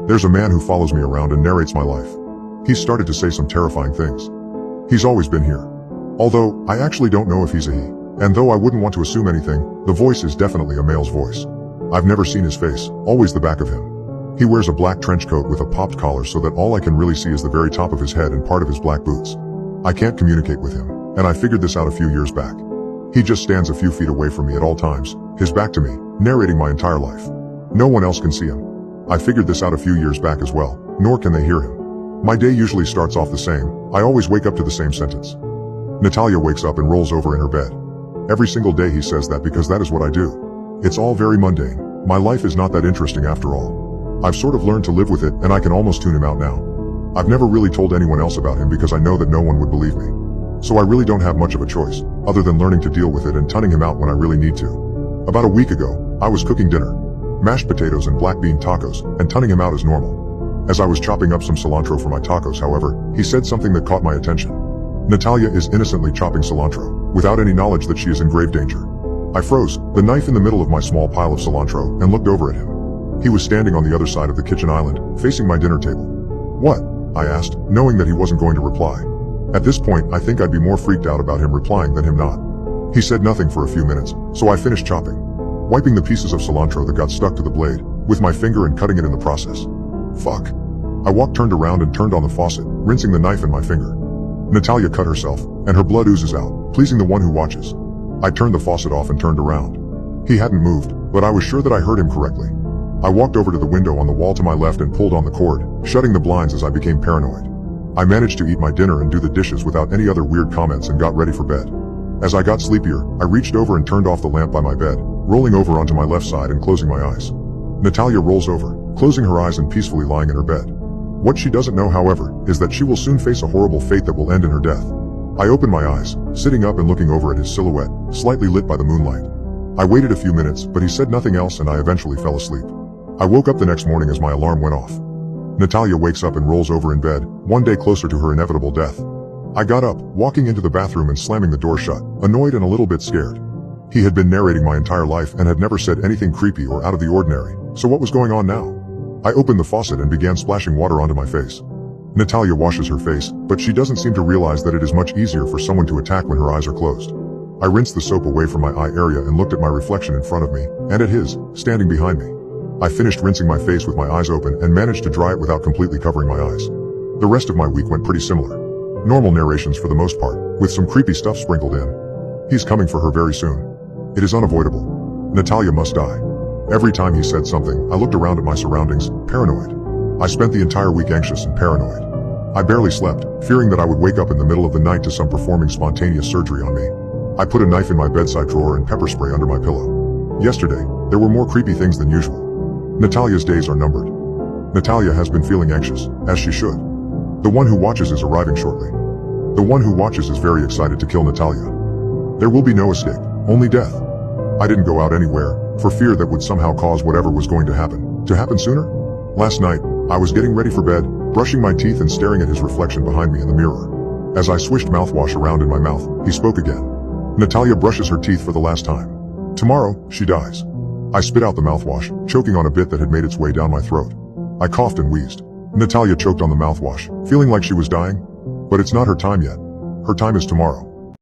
There's a man who follows me around and narrates my life. He's started to say some terrifying things. He's always been here. Although, I actually don't know if he's a he. And though I wouldn't want to assume anything, the voice is definitely a male's voice. I've never seen his face, always the back of him. He wears a black trench coat with a popped collar so that all I can really see is the very top of his head and part of his black boots. I can't communicate with him, and I figured this out a few years back. He just stands a few feet away from me at all times, his back to me, narrating my entire life. No one else can see him. I figured this out a few years back as well, nor can they hear him. My day usually starts off the same. I always wake up to the same sentence. Natalia wakes up and rolls over in her bed. Every single day he says that because that is what I do. It's all very mundane. My life is not that interesting after all. I've sort of learned to live with it and I can almost tune him out now. I've never really told anyone else about him because I know that no one would believe me. So I really don't have much of a choice, other than learning to deal with it and tuning him out when I really need to. About a week ago, I was cooking dinner. Mashed potatoes and black bean tacos, and tuning him out as normal. As I was chopping up some cilantro for my tacos, however, he said something that caught my attention. Natalia is innocently chopping cilantro, without any knowledge that she is in grave danger. I froze, the knife in the middle of my small pile of cilantro, and looked over at him. He was standing on the other side of the kitchen island, facing my dinner table. "What?" I asked, knowing that he wasn't going to reply. At this point, I think I'd be more freaked out about him replying than him not. He said nothing for a few minutes, so I finished chopping, wiping the pieces of cilantro that got stuck to the blade, with my finger and cutting it in the process. Fuck. I turned around and turned on the faucet, rinsing the knife in my finger. Natalia cut herself, and her blood oozes out, pleasing the one who watches. I turned the faucet off and turned around. He hadn't moved, but I was sure that I heard him correctly. I walked over to the window on the wall to my left and pulled on the cord, shutting the blinds as I became paranoid. I managed to eat my dinner and do the dishes without any other weird comments and got ready for bed. As I got sleepier, I reached over and turned off the lamp by my bed, rolling over onto my left side and closing my eyes. Natalia rolls over, closing her eyes and peacefully lying in her bed. What she doesn't know, however, is that she will soon face a horrible fate that will end in her death. I opened my eyes, sitting up and looking over at his silhouette, slightly lit by the moonlight. I waited a few minutes, but he said nothing else and I eventually fell asleep. I woke up the next morning as my alarm went off. Natalia wakes up and rolls over in bed, one day closer to her inevitable death. I got up, walking into the bathroom and slamming the door shut, annoyed and a little bit scared. He had been narrating my entire life and had never said anything creepy or out of the ordinary, so what was going on now? I opened the faucet and began splashing water onto my face. Natalia washes her face, but she doesn't seem to realize that it is much easier for someone to attack when her eyes are closed. I rinsed the soap away from my eye area and looked at my reflection in front of me, and at his, standing behind me. I finished rinsing my face with my eyes open and managed to dry it without completely covering my eyes. The rest of my week went pretty similar. Normal narrations for the most part, with some creepy stuff sprinkled in. He's coming for her very soon. It is unavoidable. Natalia must die. Every time he said something, I looked around at my surroundings, paranoid. I spent the entire week anxious and paranoid. I barely slept, fearing that I would wake up in the middle of the night to some performing spontaneous surgery on me. I put a knife in my bedside drawer and pepper spray under my pillow. Yesterday, there were more creepy things than usual. Natalia's days are numbered. Natalia has been feeling anxious, as she should. The one who watches is arriving shortly. The one who watches is very excited to kill Natalia. There will be no escape, only death. I didn't go out anywhere, for fear that would somehow cause whatever was going to happen sooner. Last night, I was getting ready for bed, brushing my teeth and staring at his reflection behind me in the mirror. As I swished mouthwash around in my mouth, he spoke again. Natalia brushes her teeth for the last time. Tomorrow, she dies. I spit out the mouthwash, choking on a bit that had made its way down my throat. I coughed and wheezed. Natalia choked on the mouthwash, feeling like she was dying. But it's not her time yet. Her time is tomorrow.